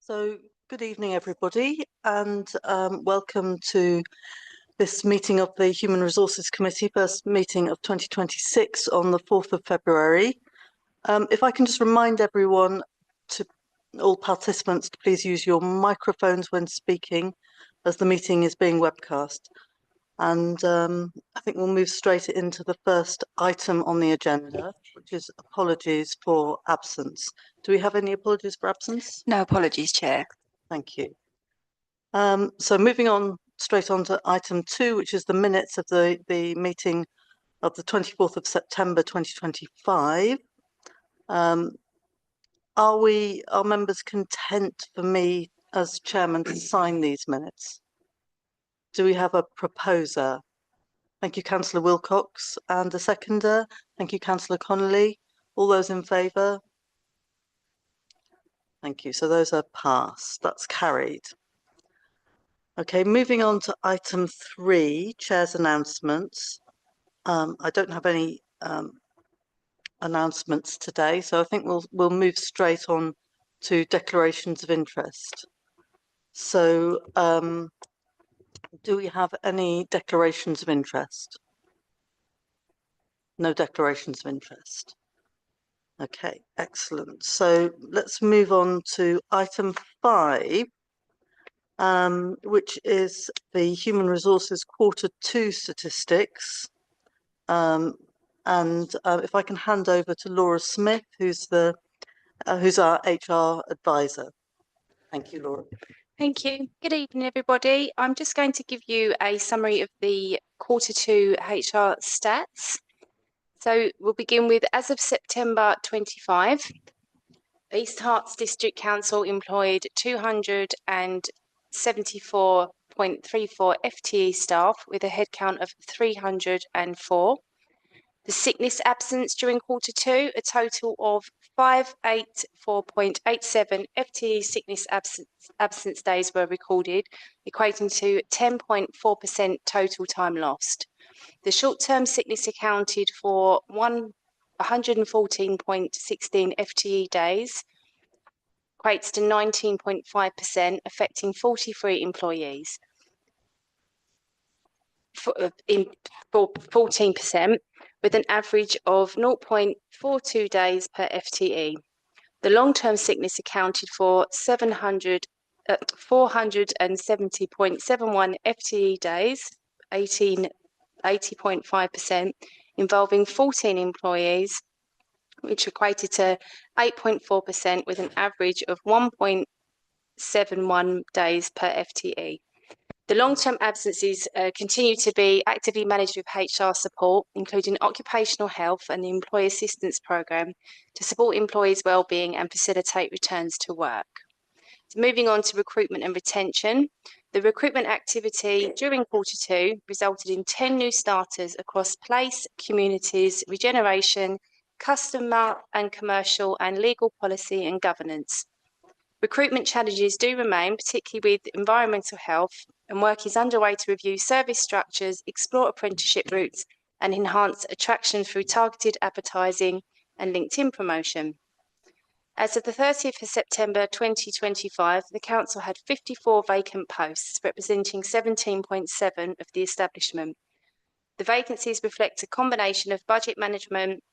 So, good evening, everybody, and welcome to this meeting of the Human Resources Committee, first meeting of 2026 on the 4th of February. If I can just remind everyone, all participants, to please use your microphones when speaking, as the meeting is being webcast. And I think we'll move straight into the first item on the agenda, which is apologies for absence. Do we have any apologies for absence? No apologies, Chair. Thank you. So moving on straight on to item 2, which is the minutes of the meeting of the 24th of September 2025. Are members content for me as chairman to sign these minutes? Do we have a proposer? Thank you, Councillor Wilcox. And a seconder? Thank you, Councillor Connolly. All those in favour? Thank you. So those are passed. That's carried. Okay, moving on to item 3, Chair's announcements. I don't have any announcements today, so I think we'll move straight on to declarations of interest. So, do we have any declarations of interest? No declarations of interest. Okay, excellent. So let's move on to item 5, which is the Human Resources Q2 statistics. If I can hand over to Laura Smith, who's our HR advisor. Thank you, Laura. Thank you. Good evening, everybody. I'm just going to give you a summary of the Q2 HR stats. So we'll begin with, as of September 25, East Herts District Council employed 274.34 FTE staff with a headcount of 304. The sickness absence during Q2, a total of 584.87 FTE sickness absence days were recorded, equating to 10.4% total time lost. The short-term sickness accounted for 114.16 FTE days, equates to 19.5%, affecting 43 employees. For 14%, with an average of 0.42 days per FTE. The long-term sickness accounted for 470.71 FTE days, 80.5%, involving 14 employees, which equated to 8.4% with an average of 1.71 days per FTE. The long-term absences continue to be actively managed with HR support, including occupational health and the Employee Assistance Programme, to support employees' wellbeing and facilitate returns to work. So moving on to recruitment and retention, the recruitment activity during Q2 resulted in 10 new starters across place, communities, regeneration, customer and commercial, and legal policy and governance. Recruitment challenges do remain, particularly with environmental health, and work is underway to review service structures, explore apprenticeship routes, and enhance attraction through targeted advertising and LinkedIn promotion. As of the 30th of September 2025, the Council had 54 vacant posts, representing 17.7% of the establishment. The vacancies reflect a combination of budget management,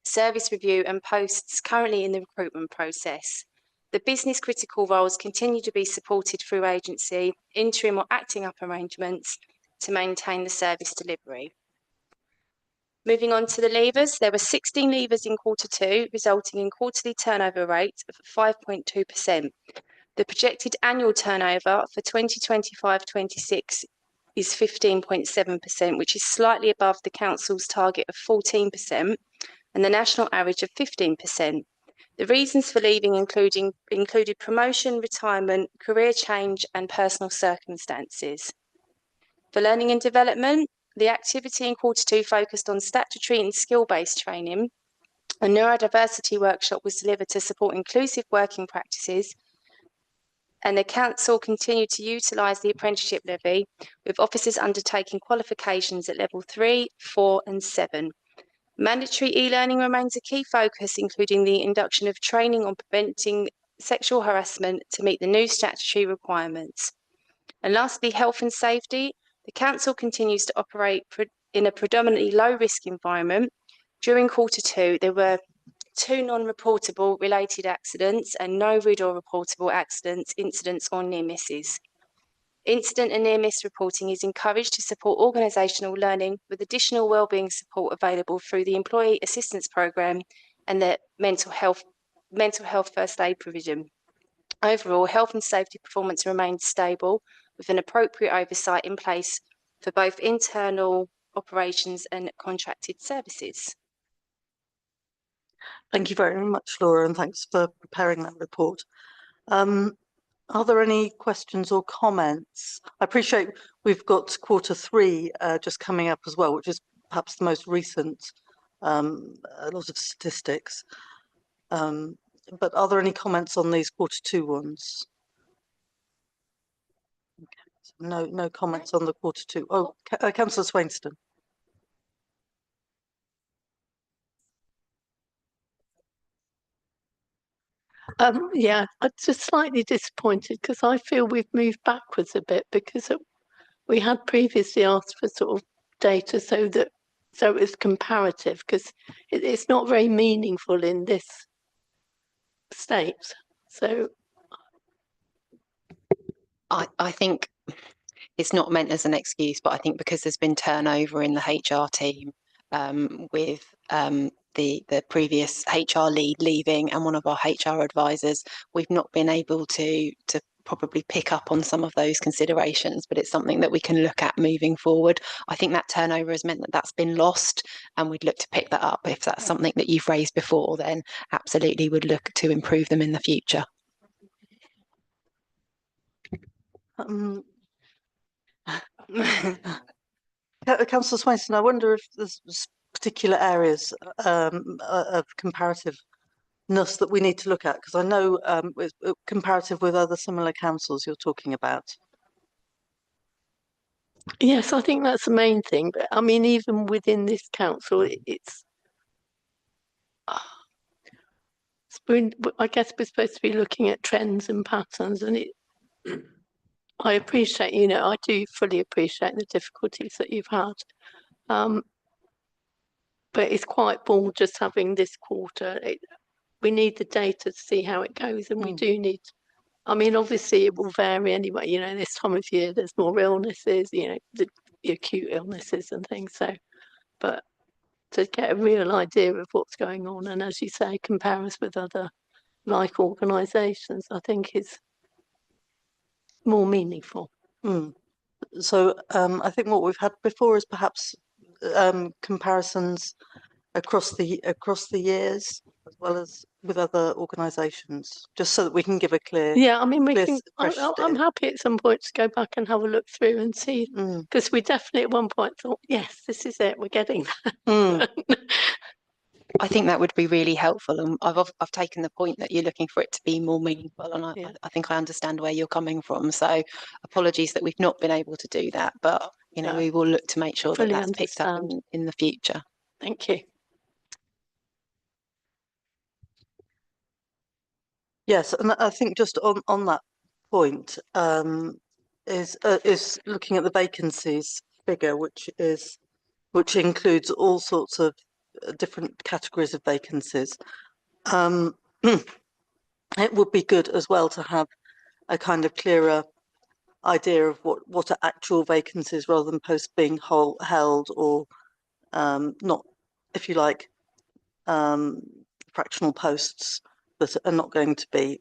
service review, and posts currently in the recruitment process. The business critical roles continue to be supported through agency, interim or acting up arrangements to maintain the service delivery. Moving on to the leavers, there were 16 leavers in Q2, resulting in quarterly turnover rate of 5.2%. The projected annual turnover for 2025-26 is 15.7%, which is slightly above the Council's target of 14% and the national average of 15%. The reasons for leaving included promotion, retirement, career change, and personal circumstances. For learning and development, the activity in Q2 focused on statutory and skill-based training. A neurodiversity workshop was delivered to support inclusive working practices, and the Council continued to utilise the apprenticeship levy, with officers undertaking qualifications at level 3, 4, and 7. Mandatory e-learning remains a key focus, including the induction of training on preventing sexual harassment to meet the new statutory requirements. And lastly, health and safety. The council continues to operate in a predominantly low-risk environment. During Q2, there were 2 non-reportable related accidents and no RIDDOR reportable accidents, incidents or near misses. Incident and near miss reporting is encouraged to support organisational learning with additional wellbeing support available through the Employee Assistance Programme and the mental health first aid provision. Overall, health and safety performance remains stable with an appropriate oversight in place for both internal operations and contracted services. Thank you very much, Laura, and thanks for preparing that report. Are there any questions or comments? I appreciate we've got Q3 just coming up as well, which is perhaps the most recent, a lot of statistics. But are there any comments on these Q2 ones? Okay, so no comments on the Q2. Oh, Councillor Swainston. Yeah, I'm just slightly disappointed because I feel we've moved backwards a bit because we had previously asked for sort of data so it was comparative because it's not very meaningful in this state. So I think it's not meant as an excuse, but I think because there's been turnover in the HR team with the previous HR lead leaving and one of our HR advisors, we've not been able to probably pick up on some of those considerations, but it's something that we can look at moving forward. I think that turnover has meant that that's been lost, and we'd look to pick that up. If that's something that you've raised before, then absolutely would look to improve them in the future. Councillor Swainston, I wonder if there's particular areas of comparativeness that we need to look at, because I know comparative with other similar councils you're talking about. yes, I think that's the main thing. But I mean, even within this council, I guess we're supposed to be looking at trends and patterns, and I appreciate, I do fully appreciate the difficulties that you've had. But it's quite bold just having this quarter. We need the data to see how it goes, and we do need, I mean, obviously it will vary anyway, this time of year there's more illnesses, the acute illnesses and things. So, but to get a real idea of what's going on, and as you say, compare us with other like organisations, I think is more meaningful. So I think what we've had before is perhaps comparisons across the years, as well as with other organisations, just so that we can give a clear. Yeah, I mean, I'm happy at some point to go back and have a look through and see, because we definitely at one point thought, yes, this is it, we're getting that. I think that would be really helpful, and I've taken the point that you're looking for it to be more meaningful, and I think I understand where you're coming from. So apologies that we've not been able to do that, but we will look to make sure that that's picked up in the future. Thank you. Yes, and I think just on that point is looking at the vacancies figure, which includes all sorts of different categories of vacancies. It would be good as well to have a kind of clearer idea of what are actual vacancies rather than posts being held or not, if you like, fractional posts that are not going to be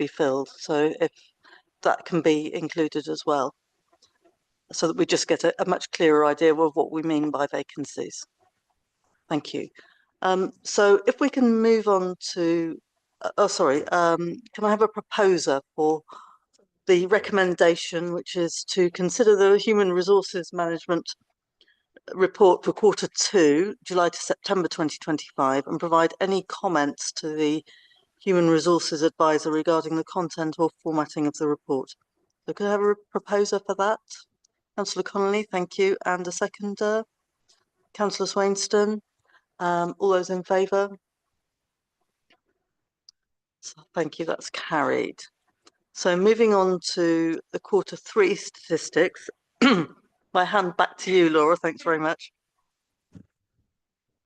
filled. So if that can be included as well, so that we just get a much clearer idea of what we mean by vacancies. Thank you. So if we can move on to, can I have a proposer for the recommendation, which is to consider the Human Resources Management report for Q2, July to September 2025, and provide any comments to the Human Resources Advisor regarding the content or formatting of the report. So could I have a proposer for that? Councillor Connolly, thank you. And a seconder? Councillor Swainston. All those in favour? So thank you, that's carried. So moving on to the Q3 statistics. I hand back to you, Laura. Thanks very much.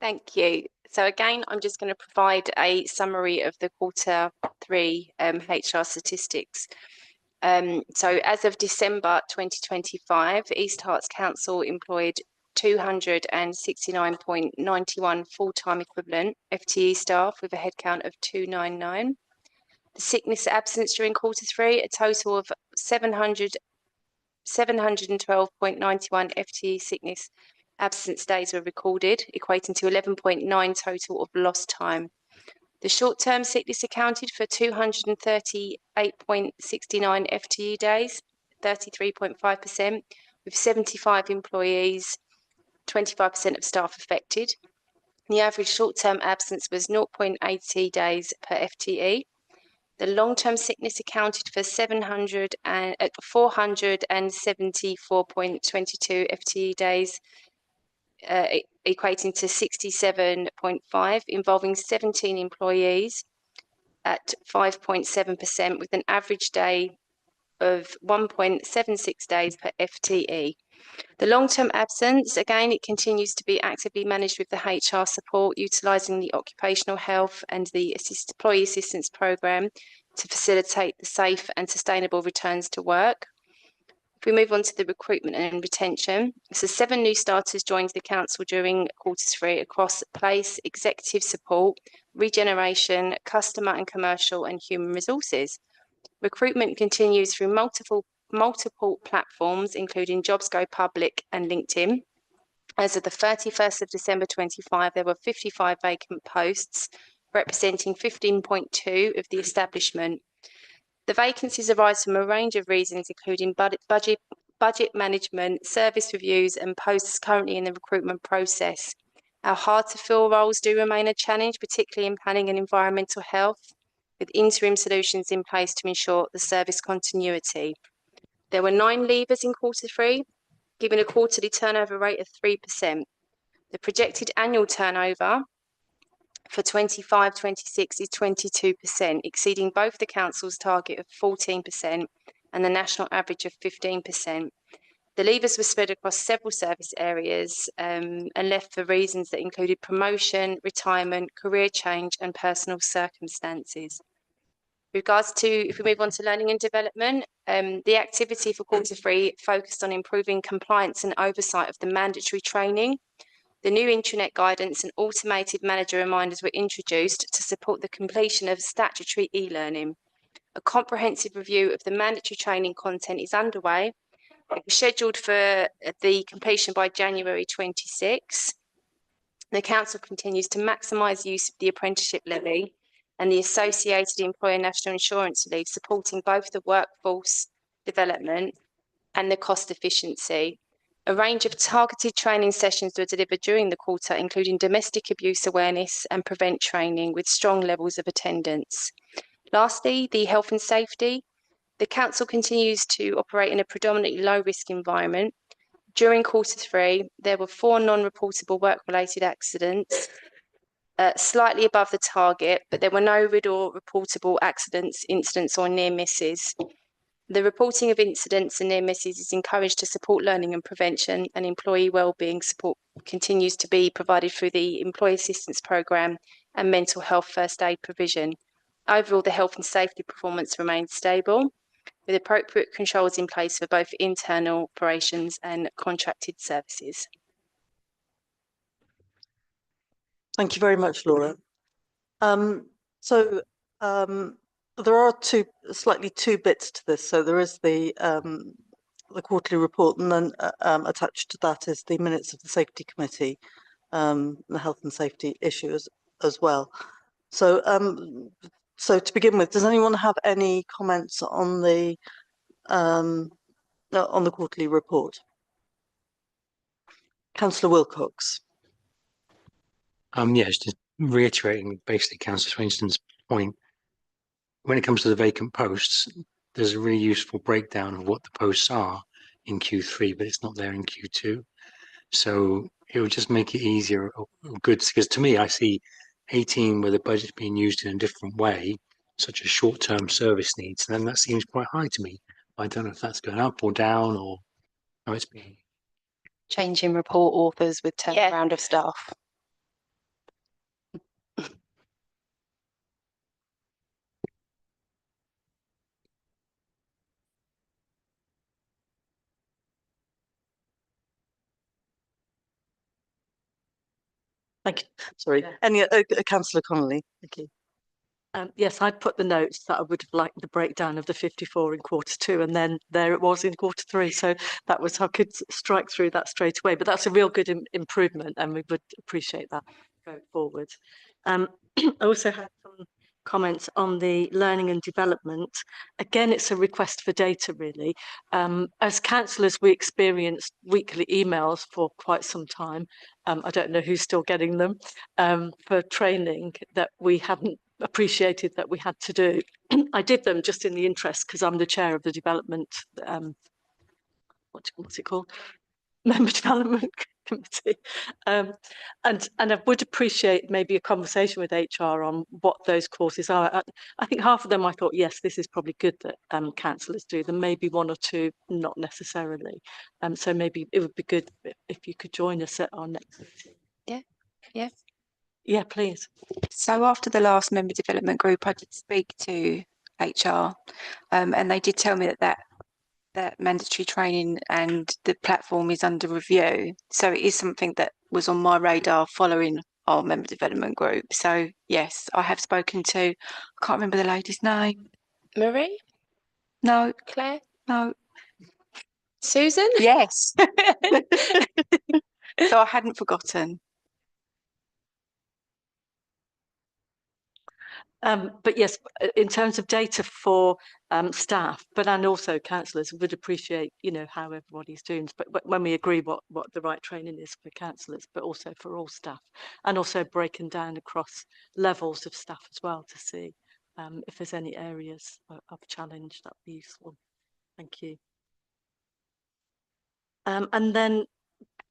Thank you. So again, I'm just going to provide a summary of the Q3 HR statistics. So as of December 2025, East Herts Council employed 269.91 full-time equivalent FTE staff with a headcount of 299. The sickness absence during Q3, a total of 712.91 FTE sickness absence days were recorded, equating to 11.9 total of lost time. The short-term sickness accounted for 238.69 FTE days, 33.5%, with 75 employees, 25% of staff affected. The average short-term absence was 0.80 days per FTE. The long-term sickness accounted for 474.22 FTE days, equating to 67.5, involving 17 employees at 5.7%, with an average day of 1.76 days per FTE. The long-term absence, again, it continues to be actively managed with the HR support, utilising the occupational health and the employee assistance programme to facilitate the safe and sustainable returns to work. If we move on to the recruitment and retention, so 7 new starters joined the council during Q3 across place, executive support, regeneration, customer and commercial, and human resources. Recruitment continues through multiple platforms, including Jobs Go Public and LinkedIn. As of the 31st of December 25, there were 55 vacant posts, representing 15.2% of the establishment. The vacancies arise from a range of reasons, including budget management, service reviews, and posts currently in the recruitment process. Our hard-to-fill roles do remain a challenge, particularly in planning and environmental health, with interim solutions in place to ensure the service continuity. There were 9 leavers in Q3, giving a quarterly turnover rate of 3%. The projected annual turnover for 25-26 is 22%, exceeding both the council's target of 14% and the national average of 15%. The leavers were spread across several service areas and left for reasons that included promotion, retirement, career change, and personal circumstances. With regards to, if we move on to learning and development, the activity for Q3 focused on improving compliance and oversight of the mandatory training. The new intranet guidance and automated manager reminders were introduced to support the completion of statutory e-learning. A comprehensive review of the mandatory training content is underway. It was scheduled for the completion by January 26. The council continues to maximise use of the apprenticeship levy and the associated employer national insurance relief, supporting both the workforce development and the cost efficiency. A range of targeted training sessions were delivered during the quarter, including domestic abuse awareness and prevent training with strong levels of attendance. Lastly, the health and safety. The council continues to operate in a predominantly low-risk environment. During Q3, there were 4 non-reportable work-related accidents, slightly above the target, but there were no reportable accidents, incidents, or near misses. The reporting of incidents and near misses is encouraged to support learning and prevention, and employee wellbeing support continues to be provided through the Employee Assistance Programme and mental health first aid provision. Overall, the health and safety performance remains stable, with appropriate controls in place for both internal operations and contracted services. Thank you very much, Laura. There are slightly two bits to this. So there is the quarterly report, and then attached to that is the minutes of the safety committee, the health and safety issues as well. So to begin with, does anyone have any comments on the quarterly report? Councillor Wilcox. Yes, just reiterating basically Councillor Swainston's point. When it comes to the vacant posts, there's a really useful breakdown of what the posts are in Q3, but it's not there in Q2. So it would just make it easier or good, because to me, I see 18 where the budget's being used in a different way, such a short-term service needs, then that seems quite high to me. I don't know if that's going up or down or how it's been. Changing report authors with Yeah. turnaround of staff. Thank you. Sorry. Yeah. Any, Councillor Connolly, thank you. Yes, I'd put the notes that I would have liked the breakdown of the 54 in quarter 2, and then there it was in quarter 3. So that was, I could strike through that straight away. But that's a real good improvement, and we would appreciate that going forward. I also had some comments on the learning and development. Again, it's a request for data, really. As councillors, we experienced weekly emails for quite some time. I don't know who's still getting them, for training that we haven't appreciated that we had to do. I did them just in the interest because I'm the chair of the development, what's it called? Member Development Committee. And I would appreciate maybe a conversation with HR on what those courses are. I think half of them I thought, yes, this is probably good that councillors do them, maybe 1 or 2, not necessarily. So maybe it would be good if you could join us at our next meeting. Yeah. Yeah, please. So after the last member development group, I did speak to HR, and they did tell me that mandatory training and the platform is under review. So it is something that was on my radar following our member development group. So yes, I have spoken to, I can't remember the lady's name. Marie, No, Claire, no. Susan? Yes. So I hadn't forgotten. But yes, in terms of data for staff, and also councillors, would appreciate, how everybody's doing. But when we agree what the right training is for councillors, but also for all staff, and also breaking down across levels of staff as well to see if there's any areas of challenge, that'd be useful. Thank you. And then,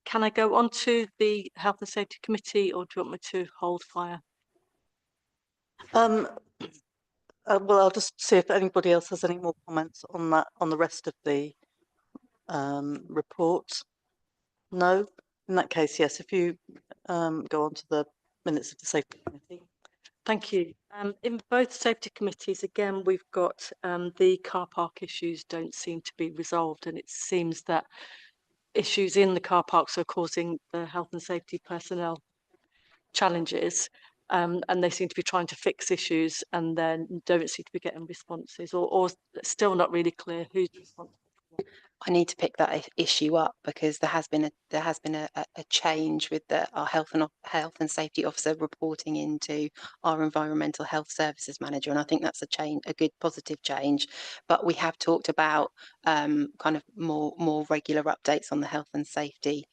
can I go on to the Health and Safety Committee, or do you want me to hold fire? Well, I'll just see if anybody else has any more comments on that, on the rest of the report. No? In that case, yes, if you go on to the minutes of the Safety Committee. Thank you. In both safety committees, again, we've got the car park issues don't seem to be resolved, and it seems that issues in the car parks are causing the health and safety personnel challenges, and they seem to be trying to fix issues and then don't seem to be getting responses, or still not really clear who's responsible. I need to pick that issue up because there has been a change with our health and safety officer reporting into our environmental health services manager, and I think that's a good positive change. But we have talked about kind of more regular updates on the health and safety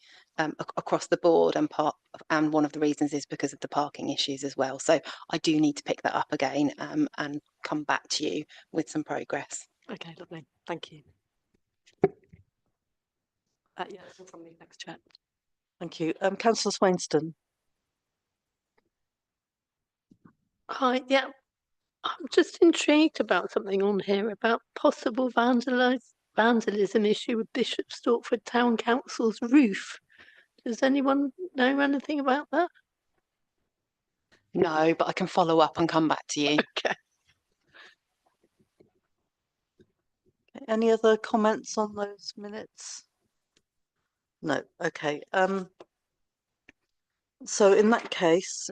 across the board, and one of the reasons is because of the parking issues as well. So I do need to pick that up again and come back to you with some progress. Okay, lovely. Thank you. Yeah, from the next chat. Thank you. Councillor Swainston. Hi, yeah. I'm just intrigued about something on here about possible vandalism issue with Bishop Stortford Town Council's roof. Does anyone know anything about that? No, but I can follow up and come back to you. Okay. Any other comments on those minutes? No. Okay. So in that case,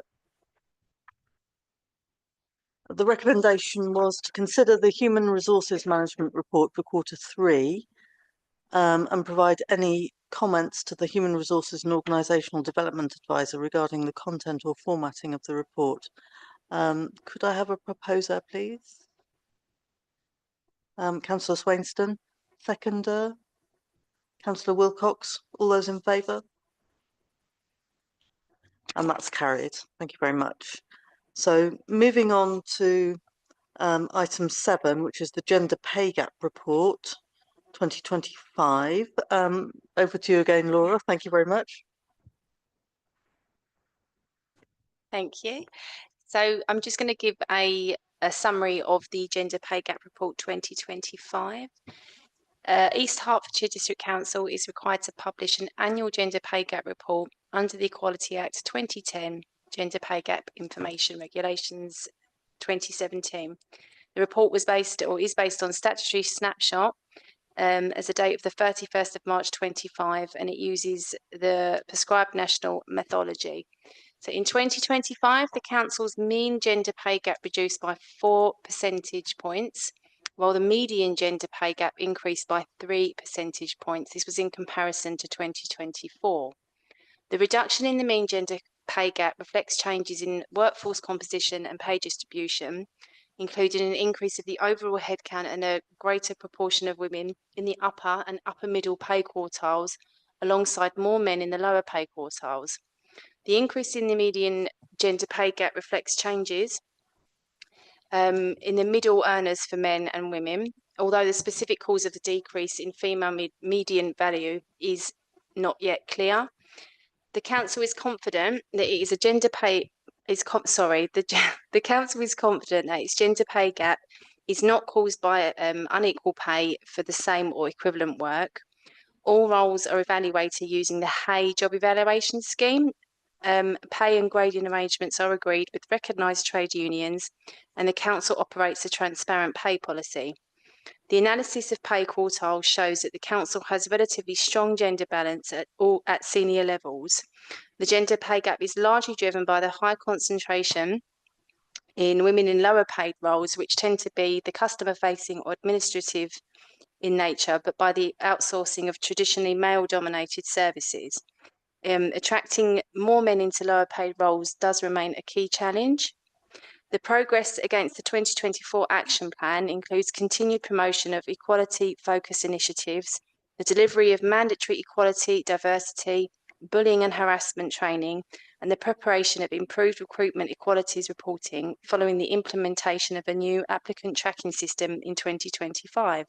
the recommendation was to consider the Human Resources Management Report for quarter 3 and provide any comments to the Human Resources and Organisational Development Advisor regarding the content or formatting of the report. Could I have a proposer, please? Councillor Swainston, seconder. Councillor Wilcox, all those in favour? And that's carried. Thank you very much. So moving on to item 7, which is the Gender Pay Gap Report 2025. Over to you again, Laura. Thank you very much. Thank you. So I'm just going to give a a summary of the Gender Pay Gap Report 2025. East Hertfordshire District Council is required to publish an annual gender pay gap report under the Equality Act 2010, Gender Pay Gap Information Regulations 2017. The report was based or is based on statutory snapshot as a date of the 31st of March 25, and it uses the prescribed national methodology. So in 2025, the council's mean gender pay gap reduced by 4 percentage points, while the median gender pay gap increased by 3 percentage points. This was in comparison to 2024. The reduction in the mean gender pay gap reflects changes in workforce composition and pay distribution, including an increase of the overall headcount and a greater proportion of women in the upper and upper middle pay quartiles, alongside more men in the lower pay quartiles. The increase in the median gender pay gap reflects changes in the middle earners for men and women, although the specific cause of the decrease in female median value is not yet clear. The council is confident that it is a gender pay the council is confident that its gender pay gap is not caused by unequal pay for the same or equivalent work. All roles are evaluated using the Hay job evaluation scheme. Pay and grading arrangements are agreed with recognised trade unions, and the council operates a transparent pay policy. The analysis of pay quartiles shows that the council has relatively strong gender balance at senior levels. The gender pay gap is largely driven by the high concentration in women in lower paid roles, which tend to be the customer facing or administrative in nature, but by the outsourcing of traditionally male dominated services. Attracting more men into lower paid roles does remain a key challenge. The progress against the 2024 action plan includes continued promotion of equality focus initiatives, the delivery of mandatory equality, diversity, bullying and harassment training, and the preparation of improved recruitment equalities reporting following the implementation of a new applicant tracking system in 2025.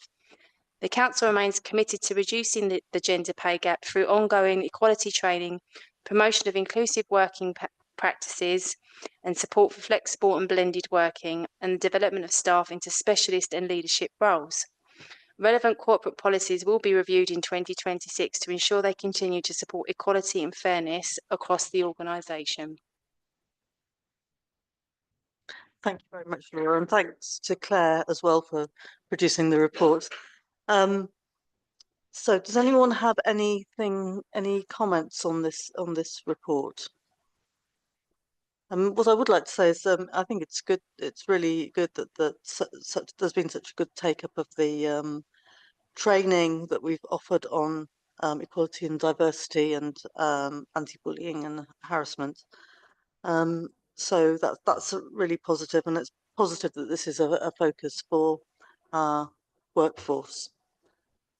The council remains committed to reducing the gender pay gap through ongoing equality training, promotion of inclusive working practices, and support for flexible and blended working, and the development of staff into specialist and leadership roles. Relevant corporate policies will be reviewed in 2026 to ensure they continue to support equality and fairness across the organisation. Thank you very much, Laura, and thanks to Claire as well for producing the report. So does anyone have any comments on this report? What I would like to say is I think it's good. It's really good that there's been such a good take up of the training that we've offered on equality and diversity and anti-bullying and harassment. So that's really positive, and it's positive that this is a focus for our workforce.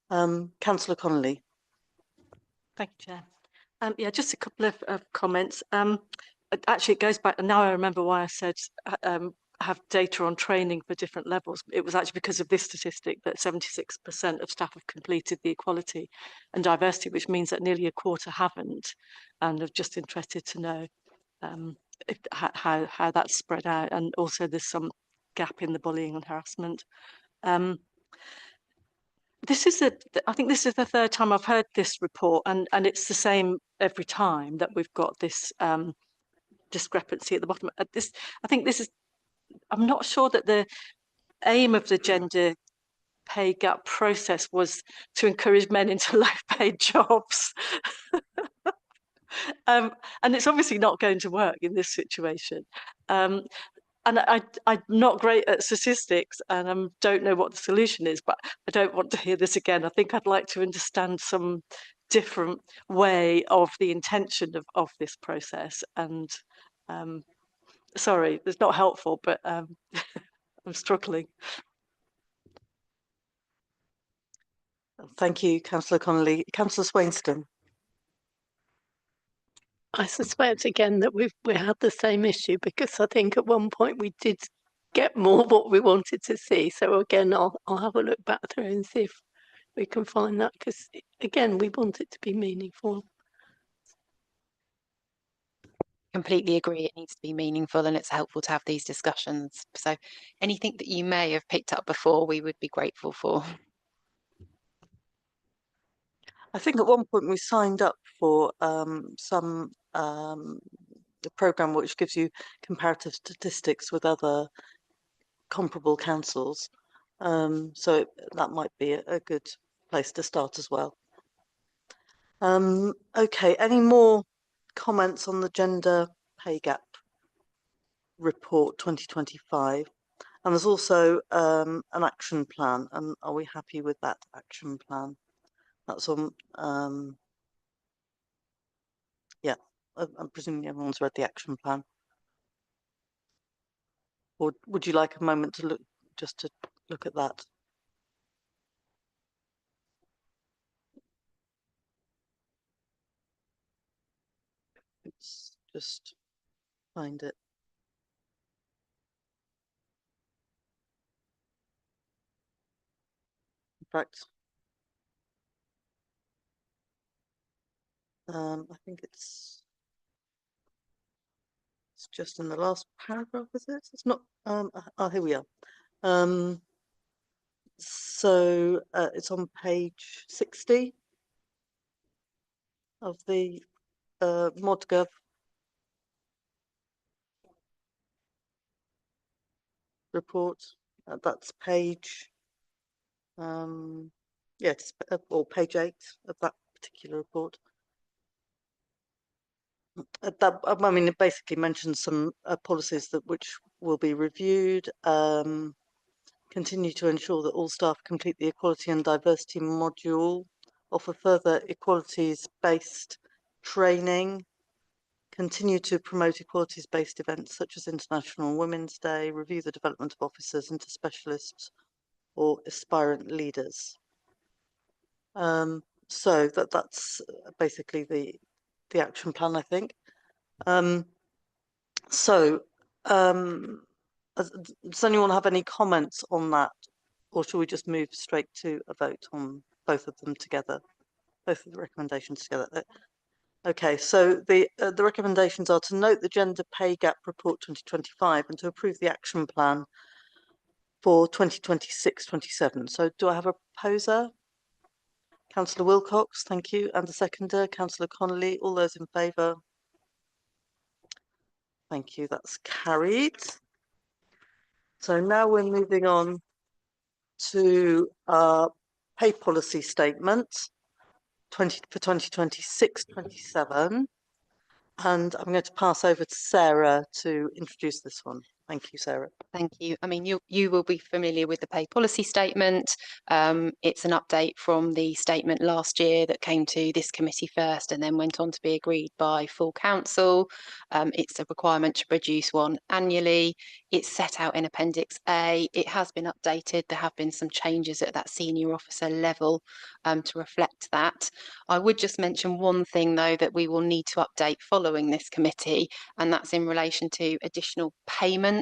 Councillor Connolly. Thank you, Chair. Yeah, just a couple of comments. Actually, it goes back, and now I remember why I said have data on training for different levels. It was actually because of this statistic that 76% of staff have completed the equality and diversity, which means that nearly a quarter haven't. And I'm just interested to know how that's spread out, and also there's some gap in the bullying and harassment. I think this is the third time I've heard this report, and it's the same every time that we've got this discrepancy at the bottom. I'm not sure that the aim of the gender pay gap process was to encourage men into low-paid jobs. And it's obviously not going to work in this situation. And I'm not great at statistics, and I don't know what the solution is, but I don't want to hear this again. I think I'd like to understand some different way of the intention of this process. And sorry, it's not helpful, but I'm struggling. Thank you, Councillor Connolly. Councillor Swainston. I suspect again that we had the same issue, because I think at one point we did get more what we wanted to see. So again, I'll have a look back through and see if we can find that, because again, we want it to be meaningful. Completely agree. It needs to be meaningful and it's helpful to have these discussions. So anything that you may have picked up before, we would be grateful for. I think at one point we signed up for some a programme which gives you comparative statistics with other comparable councils. So that might be a good place to start as well. Okay, any more comments on the gender pay gap report 2025? And there's also an action plan, and are we happy with that action plan? That's on, yeah, I'm presuming everyone's read the action plan. Or would you like a moment to look, just to look at that? Let's just find it. In fact, I think it's just in the last paragraph, is it? It's not. Oh, here we are. So it's on page 60 of the ModGov report. That's page, yeah, it's, or page 8 of that particular report. That, I mean, it basically mentions some policies that which will be reviewed. Continue to ensure that all staff complete the equality and diversity module. Offer further equalities-based training. Continue to promote equalities-based events such as International Women's Day. Review the development of officers into specialists or aspirant leaders. So that's basically the action plan, I think. Does anyone have any comments on that, or shall we just move straight to a vote on both of them together, both of the recommendations together? Okay, so the recommendations are to note the Gender Pay Gap Report 2025 and to approve the action plan for 2026-27. So do I have a proposer? Councillor Wilcox, thank you. And the seconder, Councillor Connolly. All those in favour? Thank you, that's carried. So now we're moving on to our pay policy statement for 2026-27. And I'm going to pass over to Sarah to introduce this one. Thank you, Sarah. Thank you. I mean, you will be familiar with the pay policy statement. It's an update from the statement last year that came to this committee first and then went on to be agreed by full council. It's a requirement to produce one annually. It's set out in Appendix A. It has been updated. There have been some changes at that senior officer level to reflect that. I would just mention one thing, though, that we will need to update following this committee, and that's in relation to additional payments.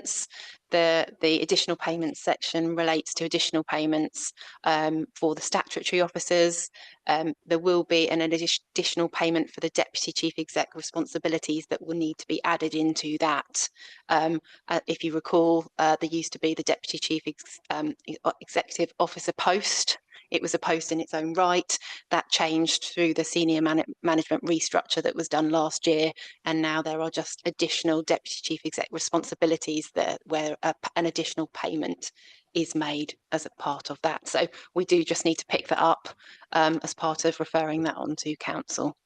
The additional payments section relates to additional payments for the statutory officers. There will be an additional payment for the deputy chief exec responsibilities that will need to be added into that. If you recall, there used to be the deputy chief executive officer post. It was a post in its own right. That changed through the senior management restructure that was done last year, and now there are just additional deputy chief exec responsibilities there where an additional payment is made as a part of that. So we do just need to pick that up as part of referring that on to council.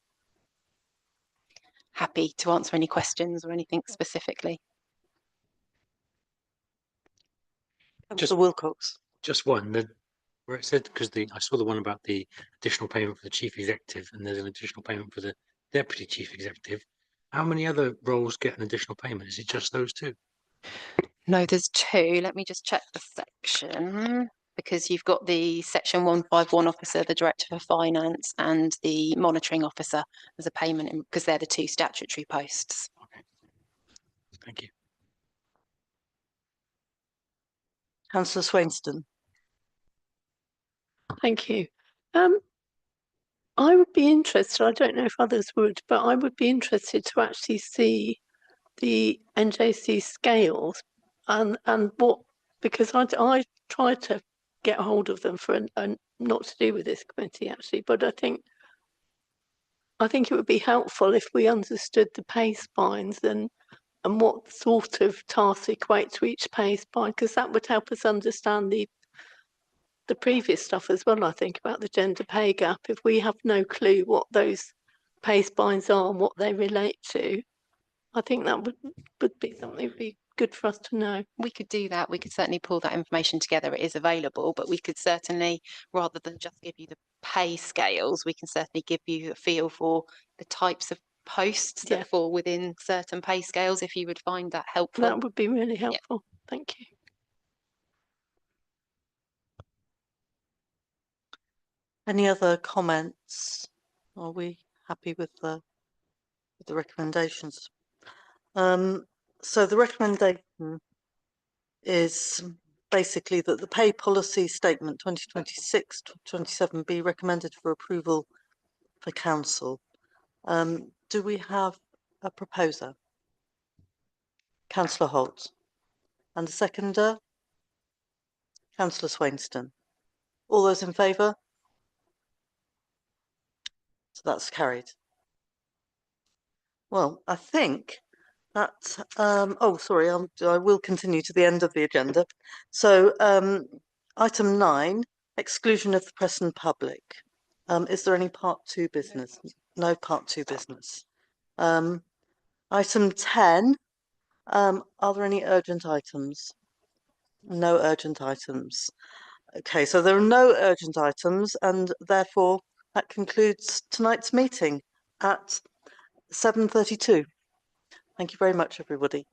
Happy to answer any questions or anything specifically. Councillor Wilcox. Just one, where it said, because I saw the one about the additional payment for the chief executive and there's an additional payment for the deputy chief executive. How many other roles get an additional payment? Is it just those two? No, there's two. Let me just check the section, because you've got the section 151 officer, the director for finance, and the monitoring officer as a payment, because they're the two statutory posts. Okay. Thank you. Councillor Swainston. Thank you. I would be interested, I don't know if others would, but I would be interested to actually see the NJC scales and what, because I tried to get hold of them for an not to do with this committee actually, but I think it would be helpful if we understood the pay spines and what sort of tasks equate to each pay spine, because that would help us understand the previous stuff as well. I think about the gender pay gap. If we have no clue what those pay spines are and what they relate to, I think that would be something would be good for us to know. We could do that. We could certainly pull that information together. It is available, but we could certainly, rather than just give you the pay scales, we can certainly give you a feel for the types of posts Yeah. that fall within certain pay scales, if you would find that helpful. That would be really helpful. Thank you. Any other comments? Are we happy with the recommendations? So the recommendation is basically that the pay policy statement 2026-27 be recommended for approval for council. Do we have a proposer? Councillor Holt. And a seconder? Councillor Swainston. All those in favour? So that's carried. Well, I think that, oh, sorry, I will continue to the end of the agenda. So item 9, exclusion of the press and public. Is there any part 2 business? No part 2 business. Item 10, are there any urgent items? No urgent items. Okay, so there are no urgent items, and therefore that concludes tonight's meeting at 7:32. Thank you very much, everybody.